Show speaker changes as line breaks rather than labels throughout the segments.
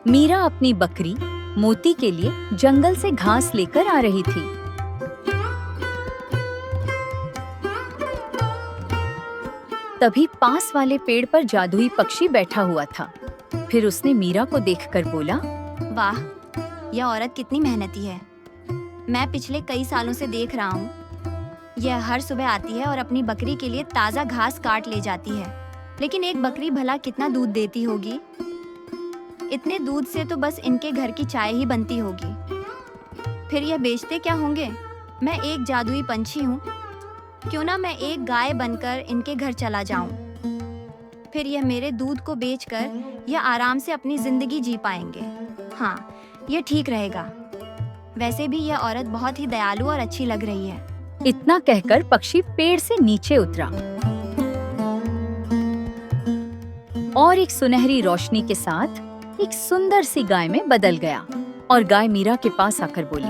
मीरा अपनी बकरी मोती के लिए जंगल से घास लेकर आ रही थी। तभी पास वाले पेड़ पर जादुई पक्षी बैठा हुआ था। फिर उसने मीरा को देखकर बोला,
वाह, यह औरत कितनी मेहनती है। मैं पिछले कई सालों से देख रहा हूँ। यह हर सुबह आती है और अपनी बकरी के लिए ताज़ा घास काट ले जाती है। लेकिन एक बकरी भला कितना दूध देती होगी? इतने दूध से तो बस इनके घर की चाय ही बनती होगी। फिर यह बेचते क्या होंगे? मैं एक जादुई पंछी हूँ, क्यों ना मैं एक गाय बनकर इनके घर चला जाऊं। फिर यह मेरे दूध को बेचकर यह आराम से अपनी जिंदगी जी पाएंगे। हाँ, यह ठीक रहेगा। वैसे भी यह औरत बहुत ही दयालु और अच्छी लग रही है।
इतना कहकर पक्षी पेड़ से नीचे उतरा और एक सुनहरी रोशनी के साथ एक सुंदर सी गाय में बदल गया। और गाय मीरा के पास आकर बोली,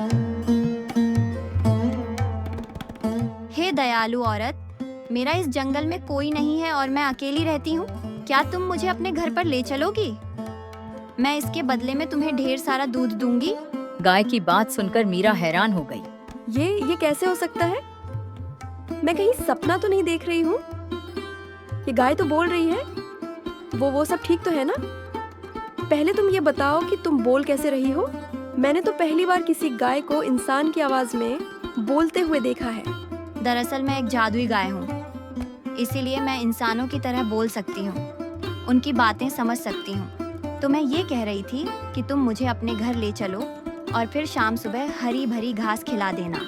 हे दयालु औरत, मेरा इस जंगल में कोई नहीं है और मैं अकेली रहती हूँ। क्या तुम मुझे अपने घर पर ले चलोगी? मैं इसके बदले में तुम्हें ढेर सारा दूध दूंगी।
गाय की बात सुनकर मीरा हैरान हो गई।
ये कैसे हो सकता है? मैं कहीं सपना तो नहीं देख रही हूँ। ये गाय तो बोल रही है। वो सब ठीक तो है ना? पहले तुम ये बताओ कि तुम बोल कैसे रही हो? मैंने तो पहली बार किसी गाय को इंसान की आवाज में बोलते हुए देखा है।
दरअसल मैं एक जादुई गाय हूँ, इसीलिए मैं इंसानों की तरह बोल सकती हूँ, उनकी बातें समझ सकती हूँ। तो मैं ये कह रही थी कि तुम मुझे अपने घर ले चलो और फिर शाम सुबह हरी भरी घास खिला देना।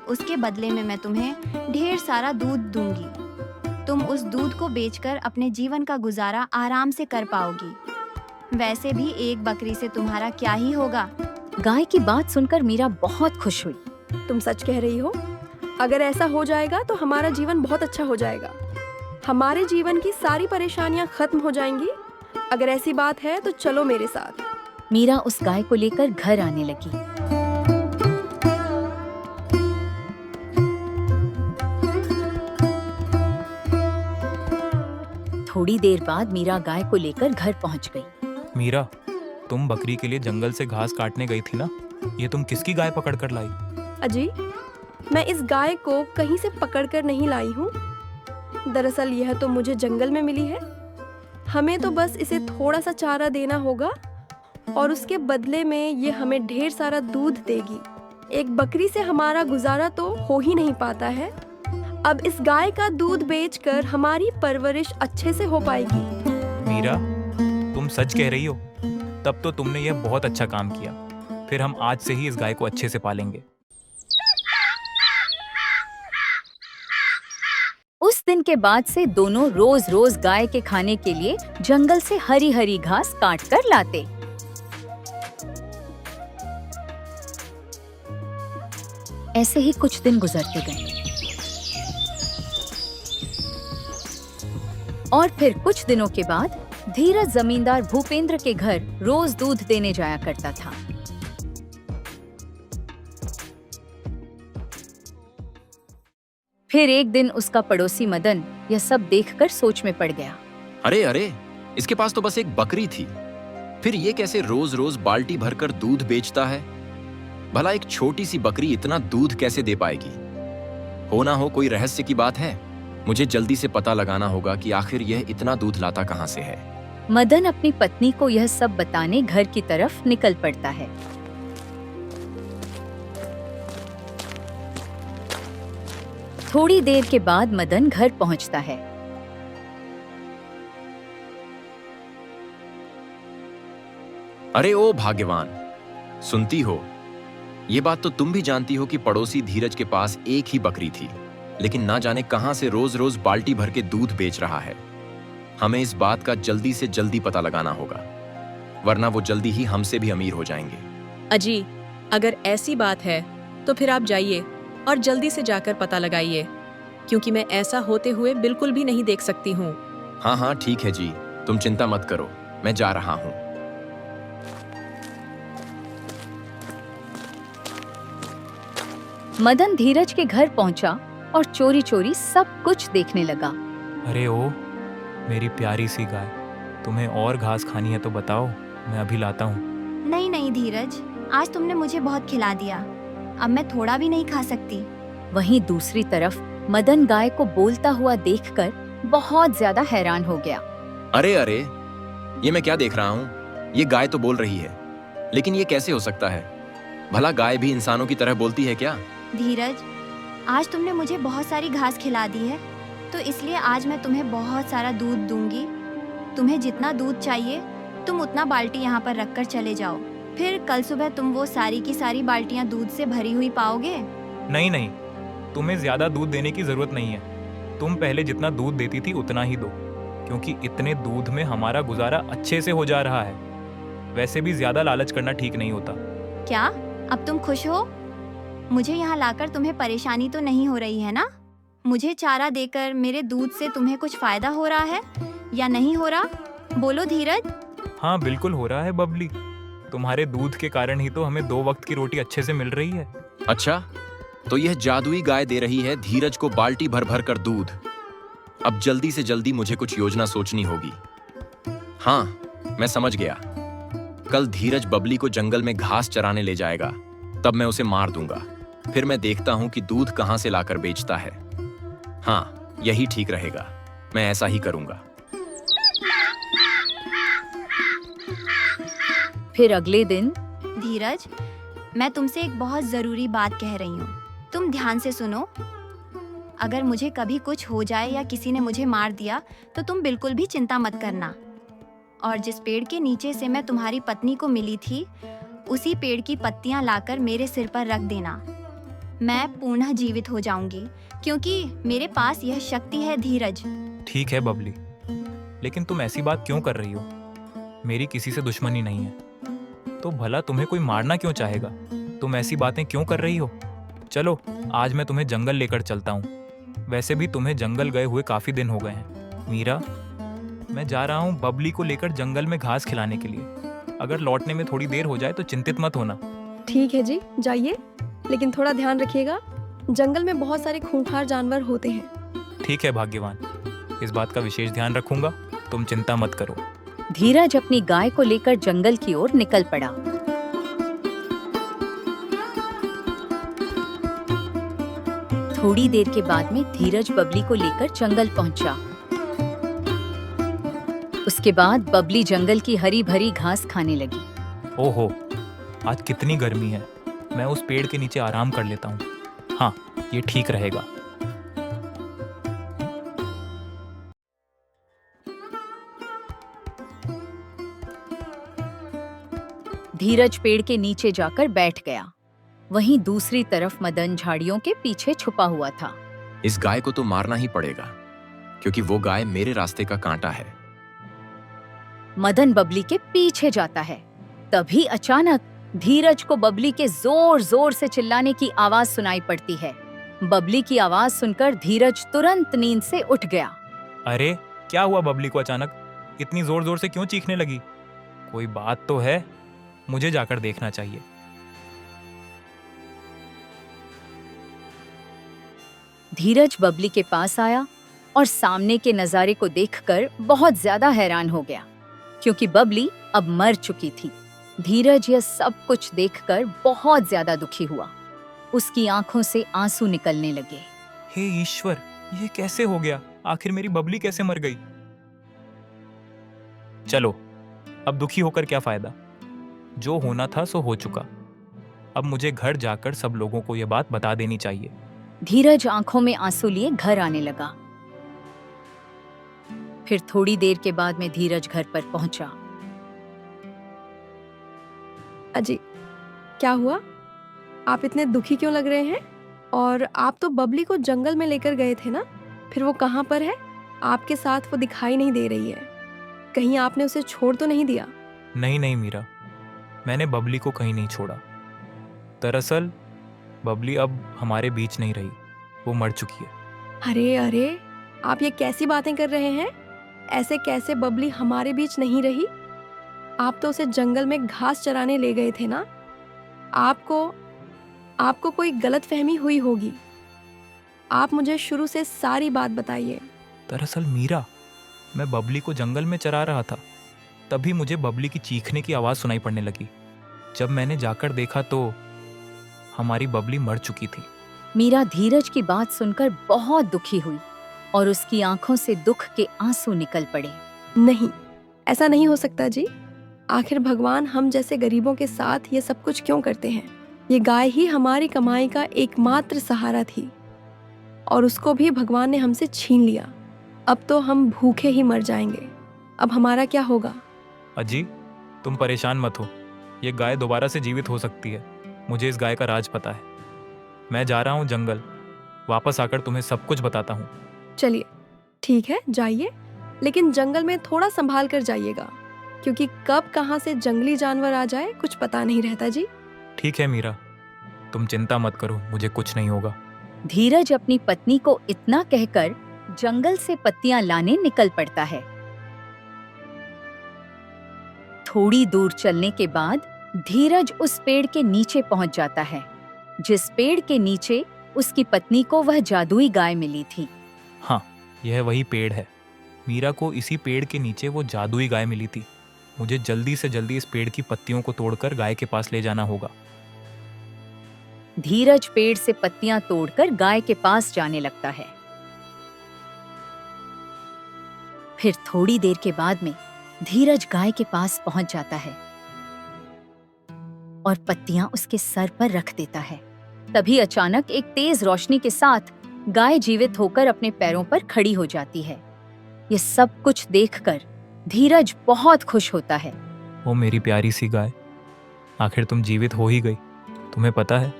उसके बदले में मैं तुम्हें ढेर सारा दूध दूंगी। तुम उस दूध को बेचकर अपने जीवन का गुजारा आराम से कर पाओगी। वैसे भी एक बकरी से तुम्हारा क्या ही होगा।
गाय की बात सुनकर मीरा बहुत खुश हुई।
तुम सच कह रही हो। अगर ऐसा हो जाएगा तो हमारा जीवन बहुत अच्छा हो जाएगा। हमारे जीवन की सारी परेशानियां खत्म हो जाएंगी। अगर ऐसी बात है तो चलो मेरे साथ।
मीरा उस गाय को लेकर घर आने लगी। थोड़ी देर बाद मीरा गाय को लेकर घर पहुंच गई।
मीरा, तुम बकरी के लिए जंगल से घास काटने गई थी ना? ये तुम किसकी गाय पकड़ कर लाई?
अजी, मैं इस गाय को कहीं से पकड़कर नहीं लाई हूँ। दरअसल यह तो मुझे जंगल में मिली है। हमें तो बस इसे थोड़ा सा चारा देना होगा और उसके बदले में ये हमें ढेर सारा दूध देगी। एक बकरी से हमारा गुजारा तो हो ही नहीं पाता है। अब इस गाय का दूध बेचकर हमारी परवरिश अच्छे से हो पाएगी।
मीरा, तुम सच कह रही हो? तब तो तुमने यह बहुत अच्छा काम किया। फिर हम आज से ही इस गाय को अच्छे से पालेंगे।
उस दिन के बाद से दोनों रोज रोज गाय के खाने के लिए जंगल से हरी हरी घास काट कर लाते। ऐसे ही कुछ दिन गुजरते गए और फिर कुछ दिनों के बाद धीरज जमींदार भूपेंद्र के घर रोज दूध देने जाया करता था। फिर एक दिन उसका पड़ोसी मदन यह सब देखकर सोच में पड़ गया।
अरे अरे, इसके पास तो बस एक बकरी थी, फिर ये कैसे रोज रोज बाल्टी भरकर दूध बेचता है? भला एक छोटी सी बकरी इतना दूध कैसे दे पाएगी? हो ना हो कोई रहस्य की बात है। मुझे जल्दी से पता लगाना होगा कि आखिर यह इतना दूध लाता कहाँ से है।
मदन अपनी पत्नी को यह सब बताने घर की तरफ निकल पड़ता है। थोड़ी देर के बाद मदन घर पहुंचता है।
अरे ओ भाग्यवान, सुनती हो? ये बात तो तुम भी जानती हो कि पड़ोसी धीरज के पास एक ही बकरी थी, लेकिन ना जाने कहां से रोज रोज बाल्टी भर के दूध बेच रहा है। हमें इस बात का जल्दी से जल्दी पता लगाना होगा, वरना वो जल्दी ही हमसे भी अमीर हो जाएंगे।
अजी, अगर ऐसी बात है तो फिर आप जाइए और जल्दी से जाकर पता लगाइए, क्योंकि मैं ऐसा होते हुए बिल्कुल भी नहीं देख सकती हूँ।
हाँ हाँ ठीक है जी, तुम चिंता मत करो, मैं जा रहा हूँ।
मदन धीरज के घर पहुंचा और चोरी चोरी सब कुछ देखने लगा।
अरे ओ मेरी प्यारी सी गाय, तुम्हें और घास खानी है तो बताओ, मैं अभी लाता हूँ।
नहीं नहीं धीरज, आज तुमने मुझे बहुत खिला दिया, अब मैं थोड़ा भी नहीं खा सकती।
वहीं दूसरी तरफ मदन गाय को बोलता हुआ देखकर बहुत ज्यादा हैरान हो गया।
अरे अरे, ये मैं क्या देख रहा हूँ? ये गाय तो बोल रही है, लेकिन ये कैसे हो सकता है? भला गाय भी इंसानों की तरह बोलती है क्या?
धीरज, आज तुमने मुझे बहुत सारी घास खिला दी है, तो इसलिए आज मैं तुम्हें बहुत सारा दूध दूंगी। तुम्हें जितना दूध चाहिए तुम उतना बाल्टी यहाँ पर रखकर चले जाओ। फिर कल सुबह तुम वो सारी की सारी बाल्टियाँ दूध से भरी हुई पाओगे।
नहीं नहीं, तुम्हें ज्यादा दूध देने की जरूरत नहीं है। तुम पहले जितना दूध देती थी उतना ही दो, क्योंकि इतने दूध में हमारा गुजारा अच्छे से हो जा रहा है। वैसे भी ज्यादा लालच करना ठीक नहीं होता।
क्या अब तुम खुश हो? मुझे यहाँ लाकर तुम्हें परेशानी तो नहीं हो रही है ना? मुझे चारा देकर मेरे दूध से तुम्हें कुछ फायदा हो रहा है या नहीं हो रहा? बोलो धीरज।
हाँ बिल्कुल हो रहा है बबली, तुम्हारे दूध के कारण ही तो हमें 2 वक्त की रोटी अच्छे से मिल रही है।
अच्छा, तो यह जादुई गाय दे रही है धीरज को बाल्टी भर भर कर दूध। अब जल्दी से जल्दी मुझे कुछ योजना सोचनी होगी। हाँ, मैं समझ गया। कल धीरज बबली को जंगल में घास चराने ले जाएगा, तब मैं उसे मार दूंगा। फिर मैं देखता हूं कि दूध कहां से लाकर बेचता है। हाँ, यही ठीक रहेगा। मैं ऐसा ही करूंगा।
फिर अगले दिन
धीरज, मैं तुमसे एक बहुत ज़रूरी बात कह रही हूँ, तुम ध्यान से सुनो। अगर मुझे कभी कुछ हो जाए या किसी ने मुझे मार दिया तो तुम बिल्कुल भी चिंता मत करना। और जिस पेड़ के नीचे से मैं तुम्हारी पत्नी को मिली थी, उसी पेड़ की पत्तियां लाकर मेरे सिर पर रख देना। मैं पुनः जीवित हो जाऊंगी, क्योंकि मेरे पास यह शक्ति है धीरज।
ठीक है बबली, लेकिन तुम ऐसी बात क्यों कर रही हो? मेरी किसी से दुश्मनी नहीं है, तो भला तुम्हें कोई मारना क्यों चाहेगा? तुम ऐसी बातें क्यों कर रही हो? चलो, आज मैं तुम्हें जंगल लेकर चलता हूँ। वैसे भी तुम्हें जंगल गए हुए काफी दिन हो गए हैं। मीरा, मैं जा रहा हूँ बबली को लेकर जंगल में घास खिलाने के लिए। अगर लौटने में थोड़ी देर हो जाए तो चिंतित मत होना।
ठीक है जी, जाइए, लेकिन थोड़ा ध्यान रखिएगा, जंगल में बहुत सारे खूंखार जानवर होते हैं।
ठीक है भाग्यवान, इस बात का विशेष ध्यान रखूंगा, तुम चिंता मत करो।
धीरज अपनी गाय को लेकर जंगल की ओर निकल पड़ा। थोड़ी देर के बाद में धीरज बबली को लेकर जंगल पहुंचा। उसके बाद बबली जंगल की हरी भरी घास खाने लगी।
ओहो, आज कितनी गर्मी है। मैं उस पेड़ के नीचे आराम कर लेता हूँ। हाँ, ये ठीक रहेगा।
धीरज पेड़ के नीचे जाकर बैठ गया। वहीं दूसरी तरफ मदन झाड़ियों के पीछे छुपा हुआ था।
इस गाय को तो मारना ही पड़ेगा, क्योंकि वो गाय मेरे रास्ते का कांटा है।
मदन बबली के पीछे जाता है। तभी अचानक धीरज को बबली के जोर जोर से चिल्लाने की आवाज सुनाई पड़ती है। बबली की आवाज सुनकर धीरज तुरंत नींद से उठ गया।
अरे, क्या हुआ बबली को अचानक इतनी जोर जोर से क्यों चीखने लगी? कोई बात तो है, मुझे जाकर देखना चाहिए।
धीरज बबली के पास आया और सामने के नजारे को देखकर बहुत ज्यादा हैरान हो गया, क्योंकि बबली अब मर चुकी थी। धीरज यह सब कुछ देखकर बहुत ज्यादा दुखी हुआ। उसकी आंखों से आंसू निकलने लगे।
हे ईश्वर, ये कैसे हो गया? आखिर मेरी बबली कैसे मर गई? चलो, अब दुखी होकर क्या फायदा? जो होना था सो हो चुका। अब मुझे घर जाकर सब लोगों को यह बात बता देनी चाहिए।
धीरज आंखों में आंसू लिए घर आने लगा। फिर थोड़ी देर के बाद में धीरज घर पर पहुंचा।
अजी, क्या हुआ? आप इतने दुखी क्यों लग रहे हैं? और आप तो बबली को जंगल में लेकर गए थे ना? फिर वो कहाँ पर है? आपके साथ वो दिखाई नहीं दे रही है। कहीं आपने उसे छोड़ तो नहीं दिया?
नहीं नहीं मीरा, मैंने बबली को कहीं नहीं छोड़ा। दरअसल बबली अब हमारे बीच नहीं रही, वो मर चुकी है।
अरे अरे, आप ये कैसी बातें कर रहे हैं? ऐसे कैसे बबली हमारे बीच नहीं रही? आप तो उसे जंगल में घास चराने ले गए थे ना? आपको कोई गलतफहमी हुई होगी। आप मुझे शुरू से सारी बात बताइए।
दरअसल मीरा, मैं बबली को जंगल में चरा रहा था। तभी मुझे बबली की चीखने की आवाज़ सुनाई पड़ने लगी। जब मैंने जाकर देखा तो हमारी बबली मर चुकी थी।
मीरा धीरज की बात सुनकर बहुत दुखी हुई और उसकी आंखों से दुख के आंसू निकल पड़े।
नहीं, ऐसा नहीं हो सकता जी। आखिर भगवान हम जैसे गरीबों के साथ ये सब कुछ क्यों करते हैं? ये गाय ही हमारी कमाई का एकमात्र सहारा थी और उसको भी भगवान ने हमसे छीन लिया। अब तो हम भूखे ही मर जाएंगे। अब हमारा क्या होगा?
अजी, तुम परेशान मत हो। ये गाय दोबारा से जीवित हो सकती है। मुझे इस गाय का राज पता है। मैं जा रहा हूँ जंगल। वापस आकर तुम्हें सब कुछ बताता हूँ।
चलिए, ठीक है, जाइए, लेकिन जंगल में थोड़ा संभाल कर जाइएगा, क्योंकि कब कहाँ से जंगली जानवर आ जाए कुछ पता नहीं रहता जी।
ठीक है मीरा, तुम चिंता मत करो, मुझे कुछ नहीं होगा।
धीरज अपनी पत्नी को इतना कहकर जंगल से पत्तियां लाने निकल पड़ता है। थोड़ी दूर चलने के बाद धीरज उस पेड़ के नीचे पहुंच जाता है, जिस पेड़ के नीचे उसकी पत्नी को वह जादुई गाय मिली थी।
हाँ, यह वही पेड़ है। मीरा को इसी पेड़ के नीचे वो जादुई गाय मिली थी। मुझे जल्दी से जल्दी इस पेड़ की पत्तियों को तोड़कर गाय के पास ले जाना होगा।
धीरज पेड़ से पत्तियां तोड़कर गाय के पास जाने लगता है। फिर थोड़ी देर के बाद में धीरज गाय के पास पहुंच जाता है और पत्तियां उसके सर पर रख देता है। तभी अचानक एक तेज रोशनी के साथ गाय जीवित होकर अपने पैरों पर खड़ी हो जाती है। ये सब कुछ देखकर धीरज बहुत खुश होता है।
वो मेरी प्यारी सी गाय, आखिर तुम जीवित हो ही गई। तुम्हें पता है,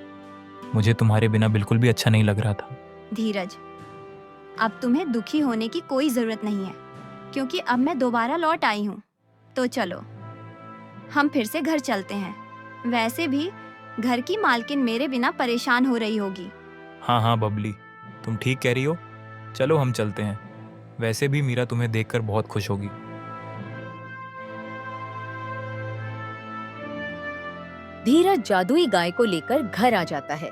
मुझे तुम्हारे बिना बिल्कुल भी अच्छा नहीं लग रहा था।
धीरज, अब तुम्हें दुखी होने की कोई जरूरत नहीं है, क्योंकि अब मैं दोबारा लौट आई हूँ। तो चलो, हम फिर से घर चलते हैं। वैसे भी घर की मालकिन मेरे बिना परेशान हो रही होगी।
हाँ हाँ बबली, तुम ठीक कह रही हो। चलो हम चलते हैं। वैसे भी मीरा तुम्हें देखकर बहुत खुश होगी।
धीरज जादुई गाय को लेकर घर आ जाता है।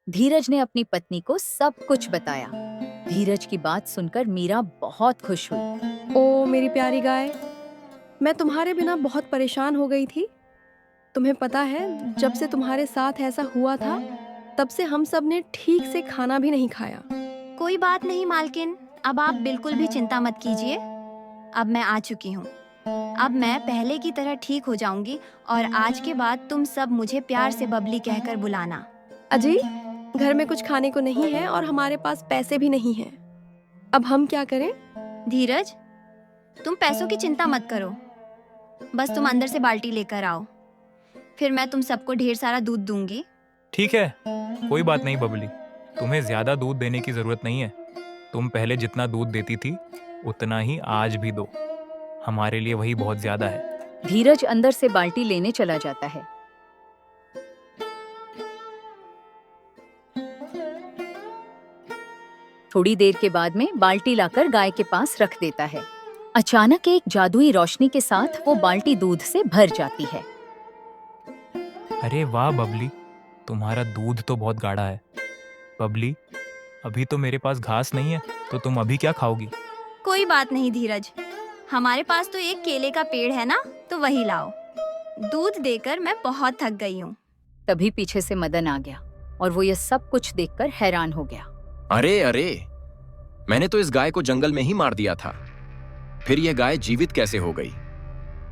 धीरज ने अपनी पत्नी को सब कुछ बताया। धीरज की बात सुनकर मीरा बहुत खुश हुई।
ओ मेरी प्यारी गाय, मैं तुम्हारे बिना बहुत परेशान हो गई थी। तुम्हें पता है, जब से तुम्हारे साथ ऐसा हुआ था, तब से हम सब ने ठीक से खाना भी नहीं खाया।
कोई बात नहीं मालकिन, अब आप बिल्कुल भी चिंता मत कीजिए। अब मैं आ चुकी हूँ। अब मैं पहले की तरह ठीक हो जाऊंगी और आज के बाद तुम सब मुझे प्यार से बबली कहकर बुलाना।
अजी, घर में कुछ खाने को नहीं है और हमारे पास पैसे भी नहीं हैं। अब हम क्या करें?
धीरज, तुम पैसों की चिंता मत करो। बस तुम अंदर से बाल्टी लेकर आओ, फिर मैं तुम सबको ढेर सारा दूध दूंगी।
ठीक है, कोई बात नहीं बबली, तुम्हें ज्यादा दूध देने की जरूरत नहीं है। तुम पहले जितना दूध देती थी उतना ही आज भी दो। हमारे लिए वही बहुत ज्यादा है।
धीरज अंदर से बाल्टी लेने चला जाता है। थोड़ी देर के बाद में बाल्टी लाकर गाय के पास रख देता है। अचानक एक जादुई रोशनी के साथ वो बाल्टी दूध से भर जाती है।
अरे वाह बबली, तुम्हारा दूध तो बहुत गाढ़ा है। बबली, अभी तो मेरे पास घास नहीं है, तो तुम अभी क्या खाओगी?
कोई बात नहीं धीरज, हमारे पास तो एक केले का पेड़ है ना, तो वही लाओ। दूध देकर मैं बहुत थक गई हूँ।
तभी पीछे से मदन आ गया और वो ये सब कुछ देखकर हैरान हो गया।
अरे अरे, मैंने तो इस गाय को जंगल में ही मार दिया था, फिर यह गाय जीवित कैसे हो गई?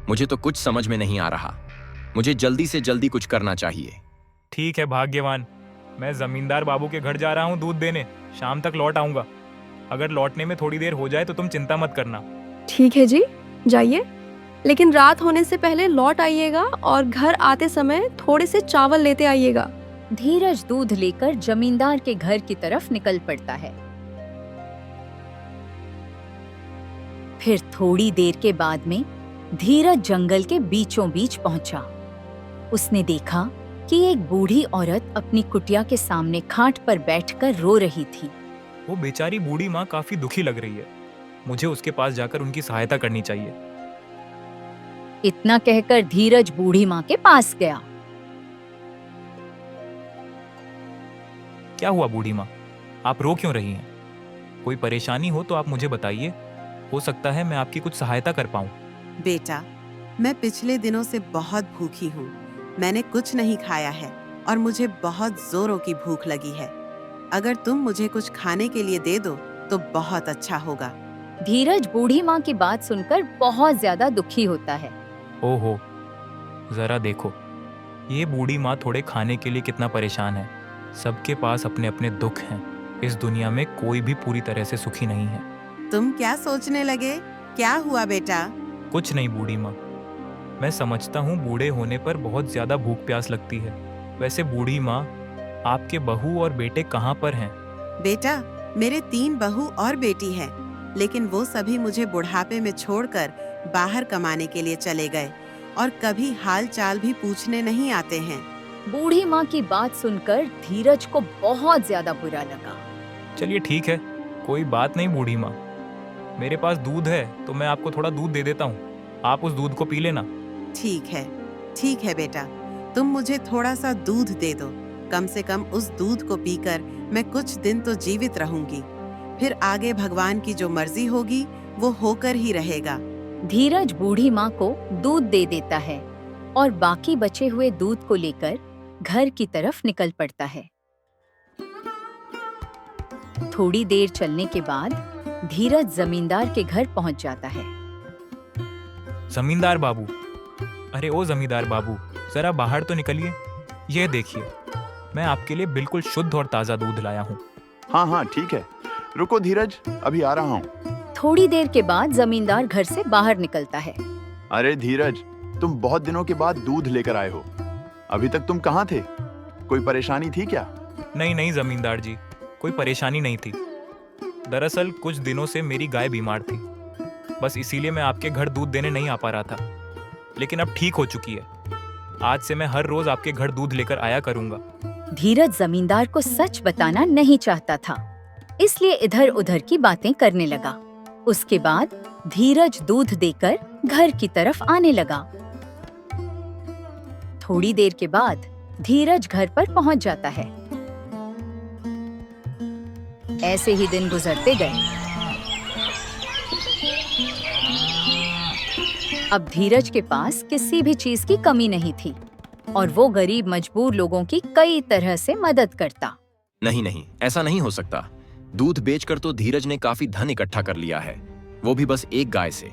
मुझे तो कुछ समझ में नहीं आ रहा। मुझे जल्दी से जल्दी कुछ करना चाहिए।
ठीक है भाग्यवान, मैं जमींदार बाबू के घर जा रहा हूँ दूध देने। शाम तक लौट आऊंगा। अगर लौटने में थोड़ी देर हो जाए तो तुम चिंता मत करना।
ठीक है जी, जाइए, लेकिन रात होने से पहले लौट आइएगा और घर आते समय थोड़े से चावल लेते आइएगा।
धीरज दूध लेकर जमींदार के घर की तरफ निकल पड़ता है। फिर थोड़ी देर के बाद में धीरज जंगल के बीचों बीच पहुंचा। उसने देखा कि एक बूढ़ी औरत अपनी कुटिया के सामने खाट पर बैठकर रो रही थी।
वो बेचारी बूढ़ी माँ काफी दुखी लग रही है। मुझे उसके पास जाकर उनकी सहायता करनी चाहिए।
इतना कहकर धीरज बूढ़ी माँ के पास गया।
क्या हुआ बूढ़ी माँ, आप रो क्यों रही हैं? कोई परेशानी हो तो आप मुझे बताइए, हो सकता है मैं आपकी कुछ सहायता कर पाऊँ।
बेटा, मैं पिछले दिनों से बहुत भूखी हूँ। मैंने कुछ नहीं खाया है और मुझे बहुत जोरों की भूख लगी है। अगर तुम मुझे कुछ खाने के लिए दे दो तो बहुत अच्छा होगा।
धीरज बूढ़ी माँ की बात सुनकर बहुत ज्यादा दुखी होता है।
ओहो, जरा देखो, ये बूढ़ी माँ थोड़े खाने के लिए कितना परेशान है। सबके पास अपने अपने दुख हैं। इस दुनिया में कोई भी पूरी तरह से सुखी नहीं है।
तुम क्या सोचने लगे? क्या हुआ बेटा?
कुछ नहीं बूढ़ी माँ, मैं समझता हूँ बूढ़े होने पर बहुत ज्यादा भूख प्यास लगती है। वैसे बूढ़ी माँ, आपके बहू और बेटे कहाँ पर हैं?
बेटा, मेरे 3 बहू और बेटी है, लेकिन वो सभी मुझे बुढ़ापे में छोड़कर बाहर कमाने के लिए चले गए और कभी हाल चाल भी पूछने नहीं आते हैं।
बूढ़ी माँ की बात सुनकर धीरज को बहुत ज्यादा बुरा लगा।
चलिए ठीक है, कोई बात नहीं बूढ़ी माँ, मेरे पास दूध है तो मैं आपको थोड़ा दूध दे देता हूँ, आप उस दूध को पी लेना।
ठीक है बेटा, तुम मुझे थोड़ा सा दूध दे दो। कम से कम उस दूध को पीकर मैं कुछ दिन तो जीवित रहूंगी। फिर आगे भगवान की जो मर्जी होगी वो होकर ही रहेगा।
धीरज बूढ़ी माँ को दूध दे देता है और बाकी बचे हुए दूध को लेकर घर की तरफ निकल पड़ता है। थोड़ी देर चलने के बाद धीरज जमींदार के घर पहुंच जाता है।
जमींदार बाबू, अरे ओ जमींदार बाबू, जरा बाहर तो निकलिए। यह देखिए, मैं आपके लिए बिल्कुल शुद्ध और ताज़ा दूध लाया हूँ।
हाँ हाँ ठीक है, रुको धीरज, अभी आ रहा हूँ।
थोड़ी देर के बाद जमींदार घर से बाहर निकलता है।
अरे धीरज, तुम बहुत दिनों के बाद दूध लेकर आए हो। अभी तक तुम कहाँ थे? कोई परेशानी थी क्या?
नहीं नहीं जमींदार जी, कोई परेशानी नहीं थी। दरअसल कुछ दिनों से मेरी गाय बीमार थी, बस इसीलिए मैं आपके घर दूध देने नहीं आ पा रहा था। लेकिन अब ठीक हो चुकी है। आज से मैं हर रोज आपके घर दूध लेकर आया करूंगा।
धीरज जमींदार को सच बताना नहीं चाहता था, इसलिए इधर उधर की बातें करने लगा। उसके बाद धीरज दूध देकर घर की तरफ आने लगा। थोड़ी देर के बाद धीरज घर पर पहुंच जाता है। ऐसे ही दिन गुजरते गए। अब धीरज के पास किसी भी चीज की कमी नहीं थी और वो गरीब मजबूर लोगों की कई तरह से मदद करता।
नहीं, ऐसा नहीं हो सकता। दूध बेचकर तो धीरज ने काफी धन इकट्ठा कर लिया है, वो भी बस एक गाय से।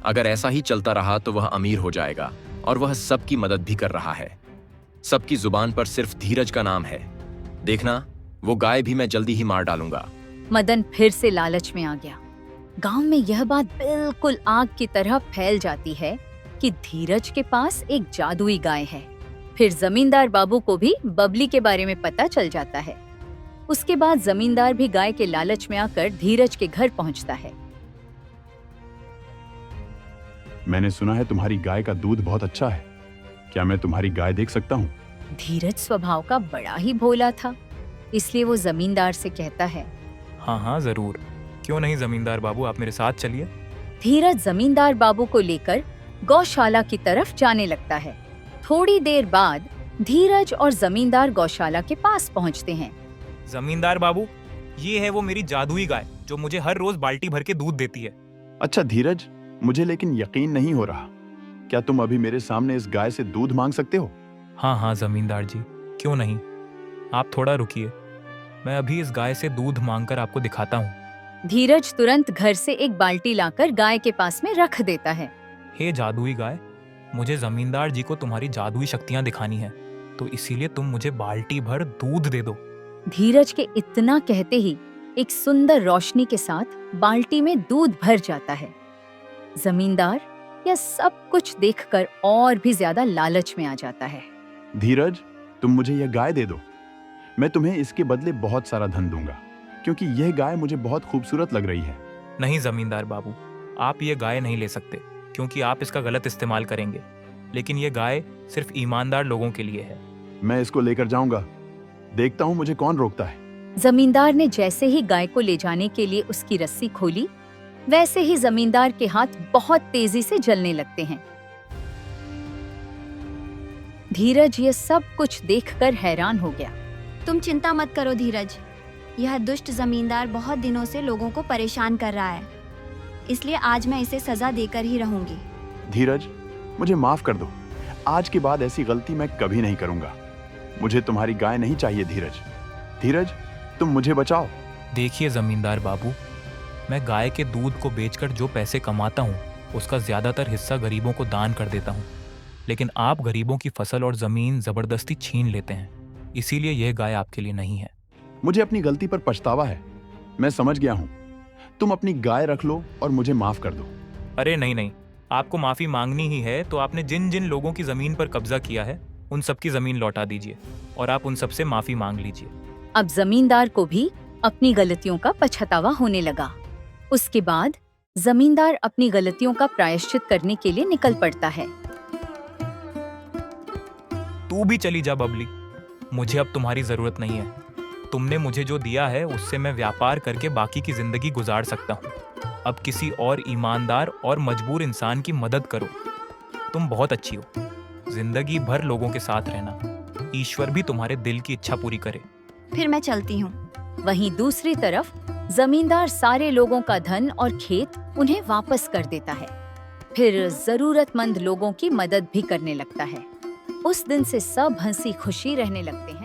अगर ऐसा ही चलता रहा तो वह अमीर हो जाएगा और वह सबकी मदद भी कर रहा है। सबकी जुबान पर सिर्फ धीरज का नाम है। देखना, वो गाय भी मैं जल्दी ही मार डालूंगा।
मदन फिर से लालच में आ गया। गांव में यह बात बिल्कुल आग की तरह फैल जाती है कि धीरज के पास एक जादुई गाय है। फिर जमींदार बाबू को भी बबली के बारे में पता चल जाता है। उसके बाद जमींदार भी गाय के लालच में आकर धीरज के घर पहुंचता है।
मैंने सुना है तुम्हारी गाय का दूध बहुत अच्छा है। क्या मैं तुम्हारी गाय देख सकता हूँ?
धीरज स्वभाव का बड़ा ही भोला था, इसलिए वो जमींदार से कहता है,
हाँ जरूर, क्यों नहीं जमींदार बाबू, आप मेरे साथ चलिए।
धीरज जमींदार बाबू को लेकर गौशाला की तरफ जाने लगता है। थोड़ी देर बाद धीरज और जमींदार गौशाला के पास पहुंचते हैं।
जमींदार बाबू, ये है वो मेरी जादुई गाय जो मुझे हर रोज बाल्टी भर के दूध देती है।
अच्छा धीरज, मुझे लेकिन यकीन नहीं हो रहा। क्या तुम अभी मेरे सामने इस गाय से दूध मांग सकते हो?
हाँ जमींदार जी, क्यों नहीं। आप थोड़ा रुकिए, मैं अभी इस गाय से दूध मांगकर आपको दिखाता हूँ।
धीरज तुरंत घर से एक बाल्टी लाकर गाय के पास में रख देता है।
हे जादुई गाय, मुझे जमींदार जी को तुम्हारी जादुई शक्तियाँ दिखानी है, तो इसीलिए तुम मुझे बाल्टी भर दूध दे दो।
धीरज के इतना कहते ही एक सुंदर रोशनी के साथ बाल्टी में दूध भर जाता है। जमींदार यह सब कुछ देखकर और भी ज्यादा लालच में आ जाता है।
धीरज, तुम मुझे यह गाय दे दो। मैं तुम्हें इसके बदले बहुत सारा धन दूंगा, क्योंकि यह गाय मुझे बहुत खूबसूरत लग रही है।
नहीं जमींदार बाबू, आप ये गाय नहीं ले सकते, क्योंकि आप इसका गलत इस्तेमाल करेंगे। लेकिन ये गाय सिर्फ ईमानदार लोगों के लिए है।
मैं इसको लेकर जाऊंगा, देखता हूँ मुझे कौन रोकता है।
जमींदार ने जैसे ही गाय को ले जाने के लिए उसकी रस्सी खोली, वैसे ही जमींदार के हाथ बहुत तेजी से जलने लगते हैं। धीरज ये सब कुछ देखकर हैरान हो गया।
तुम चिंता मत करो धीरज, यह दुष्ट जमींदार बहुत दिनों से लोगों को परेशान कर रहा है, इसलिए आज मैं इसे सजा देकर ही रहूंगी।
धीरज, मुझे माफ कर दो। आज के बाद ऐसी गलती मैं कभी नहीं करूंगा। मुझे तुम्हारी गाय नहीं चाहिए धीरज। धीरज, तुम मुझे बचाओ।
देखिए जमींदार बाबू, मैं गाय के दूध को बेचकर जो पैसे कमाता हूँ उसका ज्यादातर हिस्सा गरीबों को दान कर देता हूँ, लेकिन आप गरीबों की फसल और जमीन जबरदस्ती छीन लेते हैं, इसीलिए यह गाय आपके लिए नहीं है।
मुझे अपनी गलती पर पछतावा है। मैं समझ गया हूँ। तुम अपनी गाय रख लो और मुझे माफ कर दो।
अरे नहीं नहीं, आपको माफी मांगनी ही है तो आपने जिन जिन लोगों की जमीन पर कब्जा किया है उन सबकी जमीन लौटा दीजिए और आप उन सबसे माफी मांग लीजिए।
अब जमींदार को भी अपनी गलतियों का पछतावा होने लगा। उसके बाद जमींदार अपनी गलतियों का प्रायश्चित करने के लिए निकल पड़ता है।
तू भी चली जा बबली, मुझे अब तुम्हारी जरूरत नहीं है। तुमने मुझे जो दिया है उससे मैं व्यापार करके बाकी की जिंदगी गुजार सकता हूँ। अब किसी और ईमानदार और मजबूर इंसान की मदद करो। तुम बहुत अच्छी हो। जिंदगी भर लोगों के साथ रहना। ईश्वर भी तुम्हारे दिल की इच्छा पूरी करे।
फिर मैं चलती हूँ।
वहीं दूसरी तरफ जमींदार सारे लोगों का धन और खेत उन्हें वापस कर देता है। फिर जरूरतमंद लोगों की मदद भी करने लगता है। उस दिन से सब हंसी खुशी रहने लगते हैं।